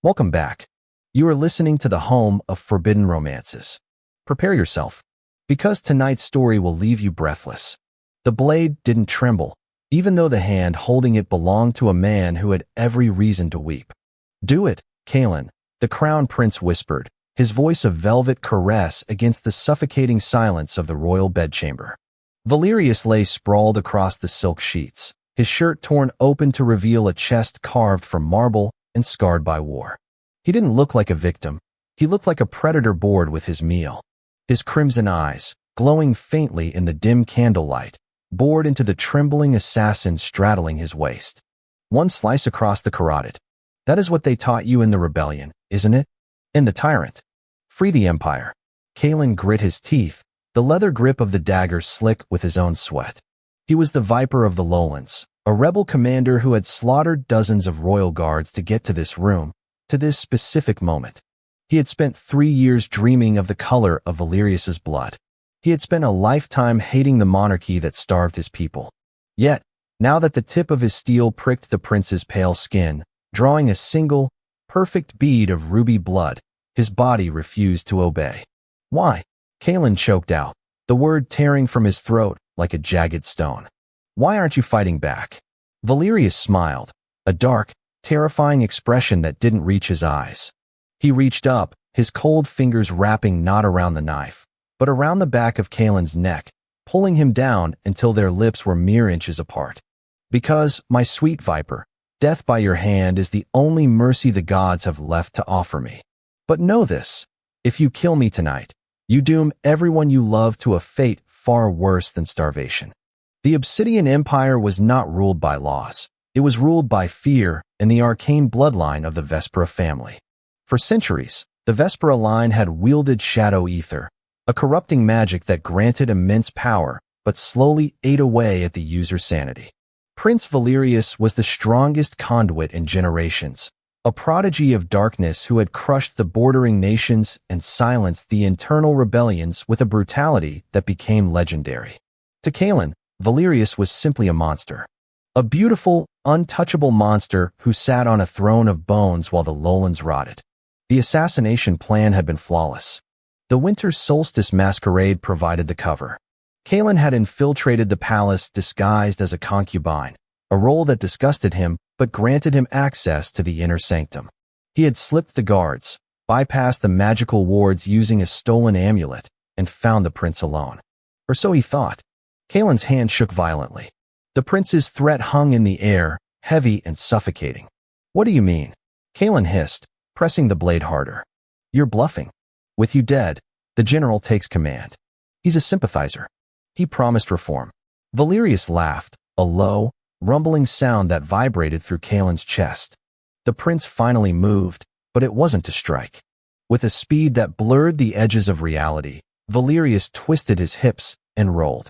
Welcome back. You are listening to the home of forbidden romances. Prepare yourself, because tonight's story will leave you breathless. The blade didn't tremble, even though the hand holding it belonged to a man who had every reason to weep. "Do it, Kaelin," the crown prince whispered, his voice a velvet caress against the suffocating silence of the royal bedchamber. Valerius lay sprawled across the silk sheets, his shirt torn open to reveal a chest carved from marble and scarred by war. He didn't look like a victim. He looked like a predator bored with his meal. His crimson eyes, glowing faintly in the dim candlelight, bored into the trembling assassin straddling his waist. One slice across the carotid. That is what they taught you in the rebellion, isn't it? In the tyrant. Free the empire. Kaelin grit his teeth, the leather grip of the dagger slick with his own sweat. He was the Viper of the Lowlands, a rebel commander who had slaughtered dozens of royal guards to get to this room, to this specific moment. He had spent 3 years dreaming of the color of Valerius's blood. He had spent a lifetime hating the monarchy that starved his people. Yet, now that the tip of his steel pricked the prince's pale skin, drawing a single, perfect bead of ruby blood, his body refused to obey. "Why?" Kaelin choked out, the word tearing from his throat like a jagged stone. "Why aren't you fighting back?" Valerius smiled, a dark, terrifying expression that didn't reach his eyes. He reached up, his cold fingers wrapping not around the knife, but around the back of Kaelin's neck, pulling him down until their lips were mere inches apart. "Because, my sweet Viper, death by your hand is the only mercy the gods have left to offer me. But know this, if you kill me tonight, you doom everyone you love to a fate far worse than starvation." The Obsidian Empire was not ruled by laws. It was ruled by fear and the arcane bloodline of the Vespera family. For centuries, the Vespera line had wielded shadow ether, a corrupting magic that granted immense power but slowly ate away at the user's sanity. Prince Valerius was the strongest conduit in generations, a prodigy of darkness who had crushed the bordering nations and silenced the internal rebellions with a brutality that became legendary. To Kaelin, Valerius was simply a monster. A beautiful, untouchable monster who sat on a throne of bones while the lowlands rotted. The assassination plan had been flawless. The winter solstice masquerade provided the cover. Kaelin had infiltrated the palace disguised as a concubine, a role that disgusted him but granted him access to the inner sanctum. He had slipped the guards, bypassed the magical wards using a stolen amulet, and found the prince alone. Or so he thought. Kaelin's hand shook violently. The prince's threat hung in the air, heavy and suffocating. "What do you mean?" Kaelin hissed, pressing the blade harder. "You're bluffing. With you dead, the general takes command. He's a sympathizer. He promised reform." Valerius laughed, a low, rumbling sound that vibrated through Kaelin's chest. The prince finally moved, but it wasn't to strike. With a speed that blurred the edges of reality, Valerius twisted his hips and rolled.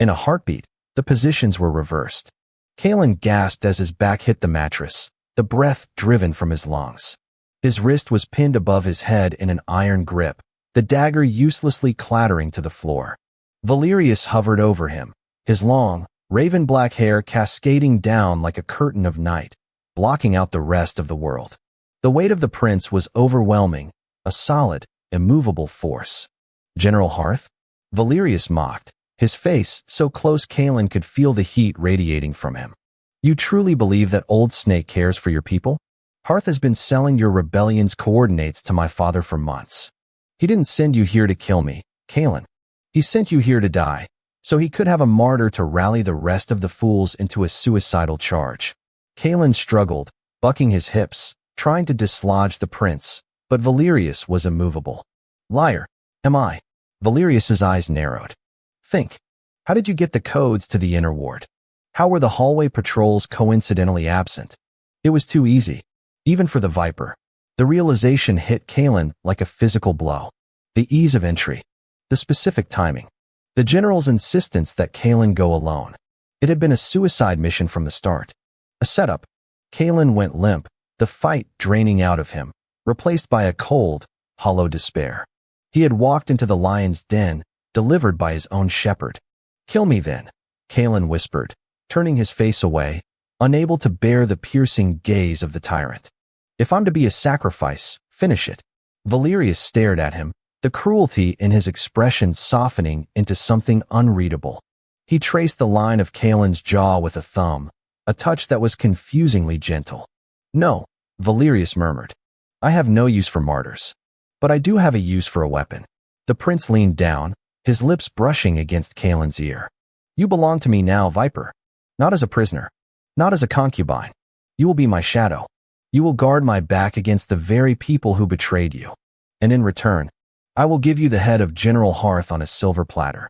In a heartbeat, the positions were reversed. Kaelin gasped as his back hit the mattress, the breath driven from his lungs. His wrist was pinned above his head in an iron grip, the dagger uselessly clattering to the floor. Valerius hovered over him, his long, raven-black hair cascading down like a curtain of night, blocking out the rest of the world. The weight of the prince was overwhelming, a solid, immovable force. "General Hearth?" Valerius mocked, his face so close Kaelin could feel the heat radiating from him. "You truly believe that Old Snake cares for your people? Hearth has been selling your rebellion's coordinates to my father for months. He didn't send you here to kill me, Kaelin. He sent you here to die, so he could have a martyr to rally the rest of the fools into a suicidal charge." Kaelin struggled, bucking his hips, trying to dislodge the prince, but Valerius was immovable. "Liar, am I?" Valerius's eyes narrowed. "Think. How did you get the codes to the inner ward? How were the hallway patrols coincidentally absent?" It was too easy, even for the Viper. The realization hit Kaelin like a physical blow. The ease of entry. The specific timing. The general's insistence that Kaelin go alone. It had been a suicide mission from the start. A setup. Kaelin went limp, the fight draining out of him, replaced by a cold, hollow despair. He had walked into the lion's den, delivered by his own shepherd. "Kill me then," Kaelin whispered, turning his face away, unable to bear the piercing gaze of the tyrant. If I'm to be a sacrifice, finish it. Valerius stared at him, the cruelty in his expression softening into something unreadable. He traced the line of Kaelin's jaw with a thumb, a touch that was confusingly gentle. No, Valerius murmured. I have no use for martyrs. But I do have a use for a weapon. The prince leaned down, his lips brushing against Kaelin's ear. You belong to me now, Viper. Not as a prisoner. Not as a concubine. You will be my shadow. You will guard my back against the very people who betrayed you. And in return, I will give you the head of General Hearth on a silver platter.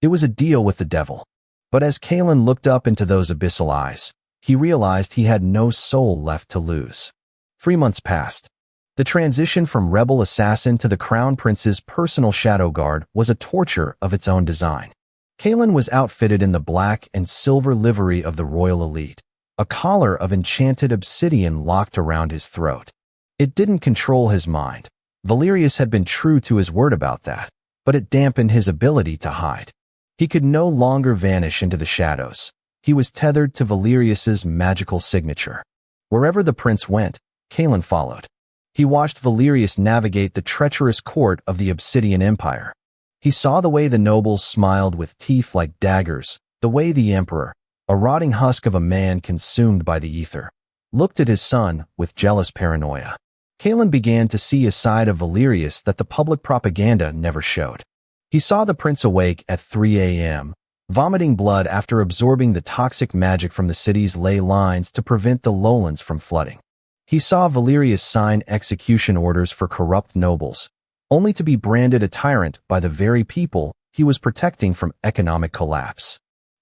It was a deal with the devil. But as Kaelin looked up into those abyssal eyes, he realized he had no soul left to lose. 3 months passed. The transition from rebel assassin to the Crown Prince's personal shadow guard was a torture of its own design. Kaelin was outfitted in the black and silver livery of the royal elite, a collar of enchanted obsidian locked around his throat. It didn't control his mind. Valerius had been true to his word about that, but it dampened his ability to hide. He could no longer vanish into the shadows. He was tethered to Valerius's magical signature. Wherever the prince went, Kaelin followed. He watched Valerius navigate the treacherous court of the Obsidian Empire. He saw the way the nobles smiled with teeth like daggers, the way the emperor, a rotting husk of a man consumed by the ether, looked at his son with jealous paranoia. Kaelin began to see a side of Valerius that the public propaganda never showed. He saw the prince awake at 3 a.m., vomiting blood after absorbing the toxic magic from the city's ley lines to prevent the lowlands from flooding. He saw Valerius sign execution orders for corrupt nobles, only to be branded a tyrant by the very people he was protecting from economic collapse.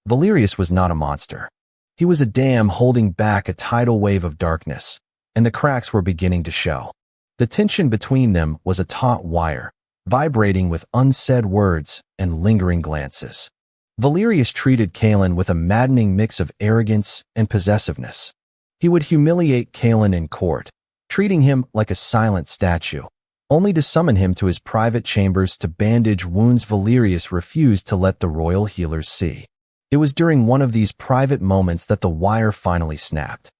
Valerius was not a monster. He was a dam holding back a tidal wave of darkness, and the cracks were beginning to show. The tension between them was a taut wire, vibrating with unsaid words and lingering glances. Valerius treated Kaelin with a maddening mix of arrogance and possessiveness. He would humiliate Kaelin in court, treating him like a silent statue, only to summon him to his private chambers to bandage wounds Valerius refused to let the royal healers see. It was during one of these private moments that the wire finally snapped.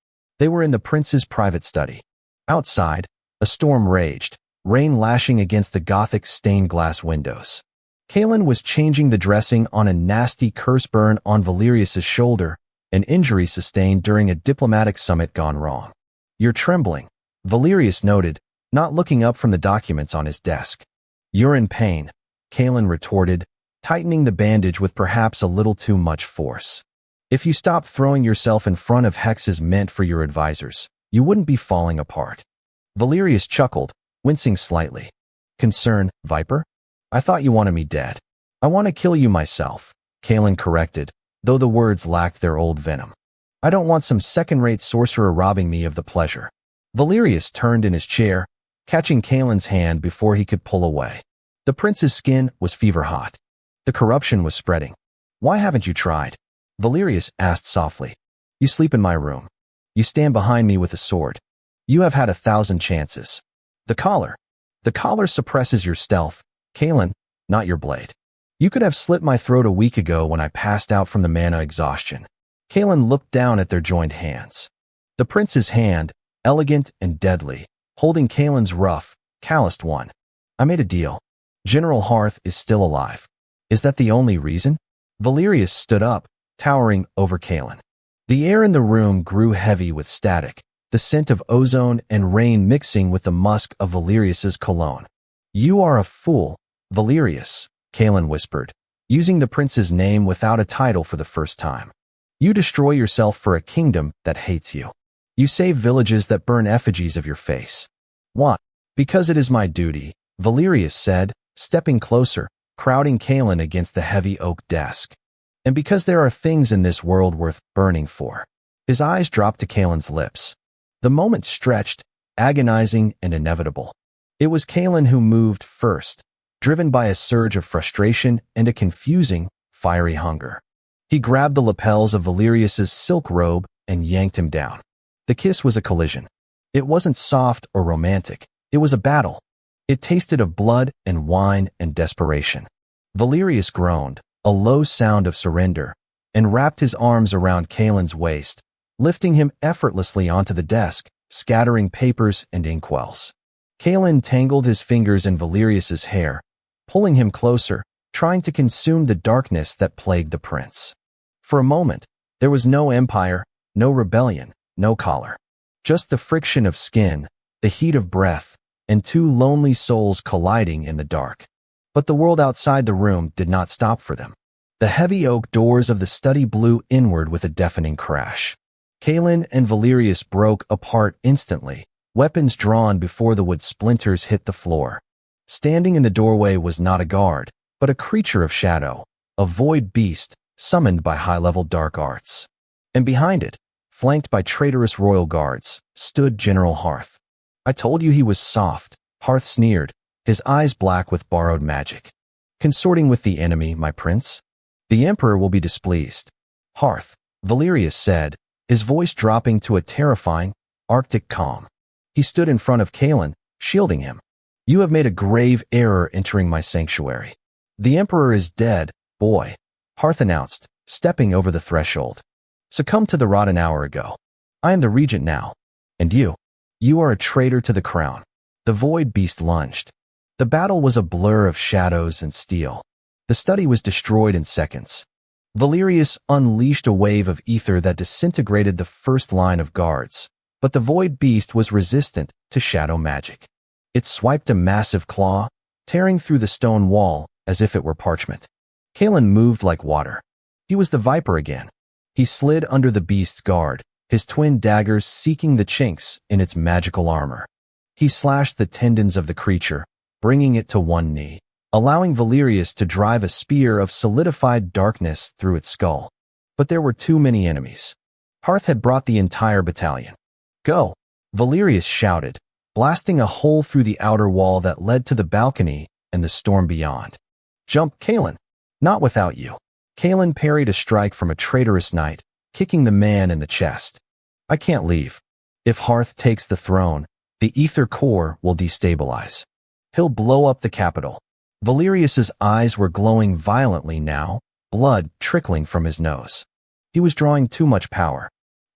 They were in the prince's private study. Outside, a storm raged, rain lashing against the Gothic stained glass windows. Kaelin was changing the dressing on a nasty curse burn on Valerius's shoulder, an injury sustained during a diplomatic summit gone wrong. You're trembling, Valerius noted, not looking up from the documents on his desk. You're in pain, Kaelin retorted, tightening the bandage with perhaps a little too much force. If you stopped throwing yourself in front of hexes meant for your advisors, you wouldn't be falling apart. Valerius chuckled, wincing slightly. Concern, Viper? I thought you wanted me dead. I want to kill you myself, Kaelin corrected, though the words lacked their old venom. I don't want some second-rate sorcerer robbing me of the pleasure. Valerius turned in his chair, catching Kaelin's hand before he could pull away. The prince's skin was fever-hot. The corruption was spreading. Why haven't you tried? Valerius asked softly. You sleep in my room. You stand behind me with a sword. You have had 1,000 chances. The collar. The collar suppresses your stealth, Kaelin, not your blade. You could have slit my throat a week ago when I passed out from the mana exhaustion. Kaelin looked down at their joined hands. The prince's hand, elegant and deadly, holding Kaelin's rough, calloused one. I made a deal. General Hearth is still alive. Is that the only reason? Valerius stood up, towering over Kaelin. The air in the room grew heavy with static, the scent of ozone and rain mixing with the musk of Valerius's cologne. You are a fool, Valerius, Kaelin whispered, using the prince's name without a title for the first time. You destroy yourself for a kingdom that hates you. You save villages that burn effigies of your face. What? Because it is my duty, Valerius said, stepping closer, crowding Kaelin against the heavy oak desk. And because there are things in this world worth burning for. His eyes dropped to Kaelin's lips. The moment stretched, agonizing and inevitable. It was Kaelin who moved first, driven by a surge of frustration and a confusing, fiery hunger. He grabbed the lapels of Valerius's silk robe and yanked him down. The kiss was a collision. It wasn't soft or romantic. It was a battle. It tasted of blood and wine and desperation. Valerius groaned, a low sound of surrender, and wrapped his arms around Kaelin's waist, lifting him effortlessly onto the desk, scattering papers and inkwells. Kalen tangled his fingers in Valerius's hair, pulling him closer, trying to consume the darkness that plagued the prince. For a moment, there was no empire, no rebellion, no collar. Just the friction of skin, the heat of breath, and two lonely souls colliding in the dark. But the world outside the room did not stop for them. The heavy oak doors of the study blew inward with a deafening crash. Kalen and Valerius broke apart instantly, weapons drawn before the wood splinters hit the floor. Standing in the doorway was not a guard, but a creature of shadow, a void beast summoned by high-level dark arts. And behind it, flanked by traitorous royal guards, stood General Hearth. "I told you he was soft," Hearth sneered, his eyes black with borrowed magic. "Consorting with the enemy, my prince? The Emperor will be displeased." "Hearth," Valerius said, his voice dropping to a terrifying, arctic calm. He stood in front of Kalen, shielding him. "You have made a grave error entering my sanctuary. The Emperor is dead, boy," Hearth announced, stepping over the threshold. "Succumbed to the rot an hour ago. I am the regent now. And you are a traitor to the crown." The void beast lunged. The battle was a blur of shadows and steel. The study was destroyed in seconds. Valerius unleashed a wave of ether that disintegrated the first line of guards, but the void beast was resistant to shadow magic. It swiped a massive claw, tearing through the stone wall as if it were parchment. Kalen moved like water. He was the Viper again. He slid under the beast's guard, his twin daggers seeking the chinks in its magical armor. He slashed the tendons of the creature, bringing it to one knee, allowing Valerius to drive a spear of solidified darkness through its skull. But there were too many enemies. Hearth had brought the entire battalion. "Go!" Valerius shouted, blasting a hole through the outer wall that led to the balcony and the storm beyond. "Jump, Kalen! Not without you." Kalen parried a strike from a traitorous knight, kicking the man in the chest. "I can't leave. If Hearth takes the throne, the ether core will destabilize. He'll blow up the capital." Valerius's eyes were glowing violently now, blood trickling from his nose. He was drawing too much power.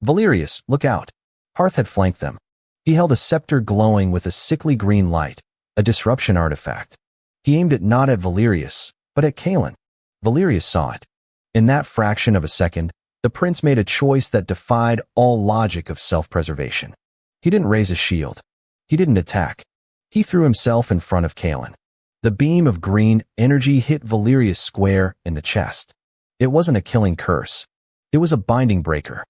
"Valerius, look out." Hearth had flanked them. He held a scepter glowing with a sickly green light, a disruption artifact. He aimed it not at Valerius, but at Kalen. Valerius saw it. In that fraction of a second, the prince made a choice that defied all logic of self-preservation. He didn't raise a shield. He didn't attack. He threw himself in front of Kalen. The beam of green energy hit Valerius square in the chest. It wasn't a killing curse. It was a binding breaker.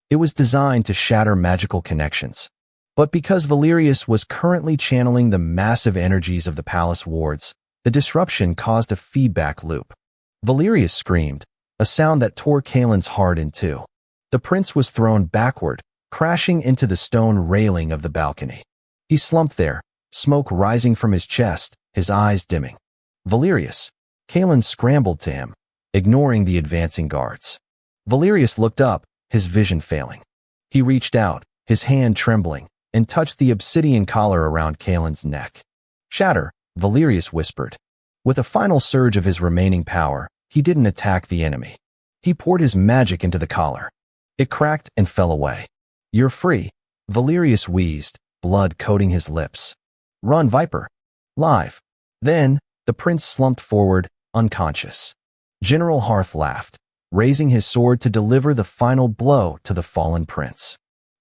It was designed to shatter magical connections. But because Valerius was currently channeling the massive energies of the palace wards, the disruption caused a feedback loop. Valerius screamed, a sound that tore Kalen's heart in two. The prince was thrown backward, crashing into the stone railing of the balcony. He slumped there, smoke rising from his chest, his eyes dimming. "Valerius!" Kalen scrambled to him, ignoring the advancing guards. Valerius looked up, his vision failing. He reached out, his hand trembling, and touched the obsidian collar around Kalen's neck. "Shatter," Valerius whispered. With a final surge of his remaining power, he didn't attack the enemy. He poured his magic into the collar. It cracked and fell away. "You're free," Valerius wheezed, blood coating his lips. "Run, Viper. Live." Then, the prince slumped forward, unconscious. General Hearth laughed, raising his sword to deliver the final blow to the fallen prince.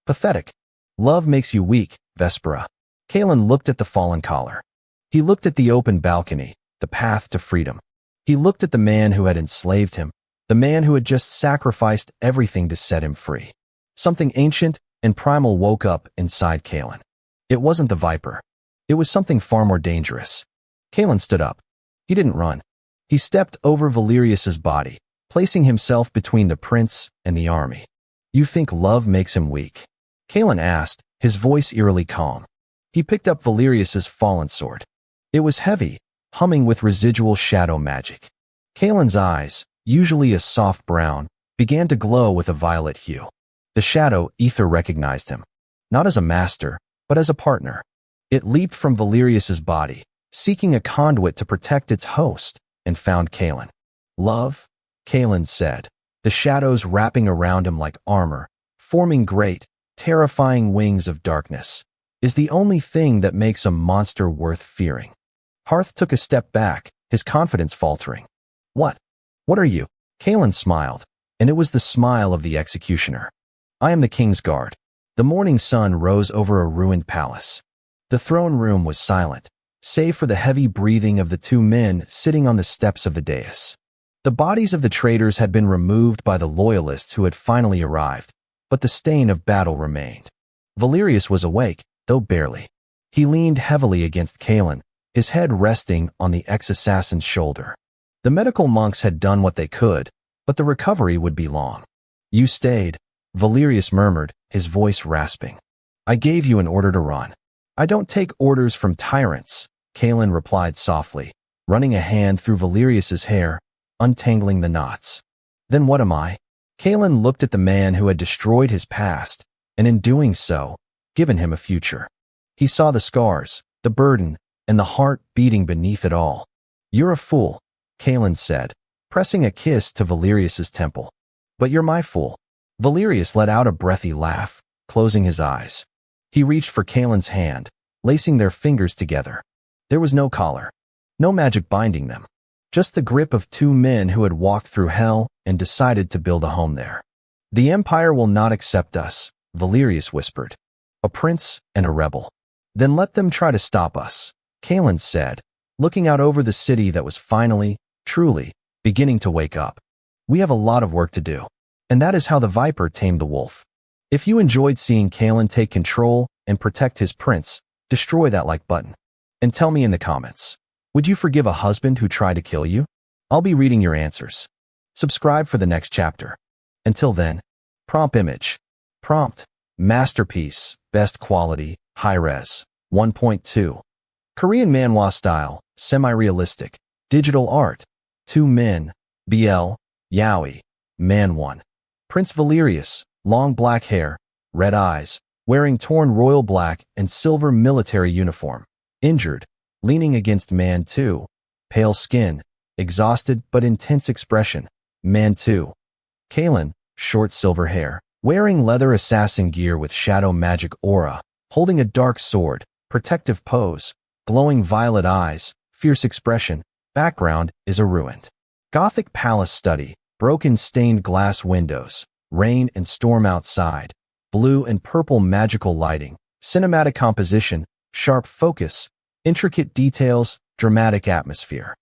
"Pathetic. Love makes you weak, Vespera." Kalen looked at the fallen collar. He looked at the open balcony, the path to freedom. He looked at the man who had enslaved him, the man who had just sacrificed everything to set him free. Something ancient and primal woke up inside Kalen. It wasn't the Viper. It was something far more dangerous. Kalen stood up. He didn't run. He stepped over Valerius's body, placing himself between the prince and the army. "You think love makes him weak?" Kalen asked, his voice eerily calm. He picked up Valerius's fallen sword. It was heavy, humming with residual shadow magic. Kalen's eyes, usually a soft brown, began to glow with a violet hue. The shadow ether recognized him, not as a master, but as a partner. It leaped from Valerius's body, seeking a conduit to protect its host, and found Kalen. "Love?" Kalen said, the shadows wrapping around him like armor, forming great, terrifying wings of darkness, is the only thing that makes a monster worth fearing. Harth took a step back, his confidence faltering. What? What are you? Kalen smiled, and it was the smile of the executioner. I am the king's guard. The morning sun rose over a ruined palace. The throne room was silent, save for the heavy breathing of the two men sitting on the steps of the dais. The bodies of the traitors had been removed by the loyalists who had finally arrived, but the stain of battle remained. Valerius was awake, though barely. He leaned heavily against Kalen, his head resting on the ex-assassin's shoulder. The medical monks had done what they could, but the recovery would be long. You stayed, Valerius murmured, his voice rasping. I gave you an order to run. I don't take orders from tyrants, Kalen replied softly, running a hand through Valerius's hair, untangling the knots. Then what am I? Kalen looked at the man who had destroyed his past, and in doing so, given him a future. He saw the scars, the burden, and the heart beating beneath it all. You're a fool, Kalen said, pressing a kiss to Valerius's temple. But you're my fool. Valerius let out a breathy laugh, closing his eyes. He reached for Kalen's hand, lacing their fingers together. There was no collar, no magic binding them, just the grip of two men who had walked through hell and decided to build a home there. The Empire will not accept us, Valerius whispered. A prince and a rebel. Then let them try to stop us, Kalen said, looking out over the city that was finally, truly, beginning to wake up. We have a lot of work to do. And that is how the viper tamed the wolf. If you enjoyed seeing Kalen take control and protect his prince, destroy that like button. And tell me in the comments, would you forgive a husband who tried to kill you? I'll be reading your answers. Subscribe for the next chapter. Until then, prompt image. Prompt, masterpiece, best quality, high-res, 1.2. Korean manhwa style, semi-realistic, digital art. 2 men, BL, Yaoi, Man 1. Prince Valerius, long black hair, red eyes, wearing torn royal black and silver military uniform. Injured, leaning against Man 2. Pale skin, exhausted but intense expression. Man 2. Kalen, short silver hair, wearing leather assassin gear with shadow magic aura, holding a dark sword, protective pose, glowing violet eyes, fierce expression. Background is a ruined Gothic palace study, broken stained glass windows, rain and storm outside, blue and purple magical lighting, cinematic composition, sharp focus, intricate details, dramatic atmosphere.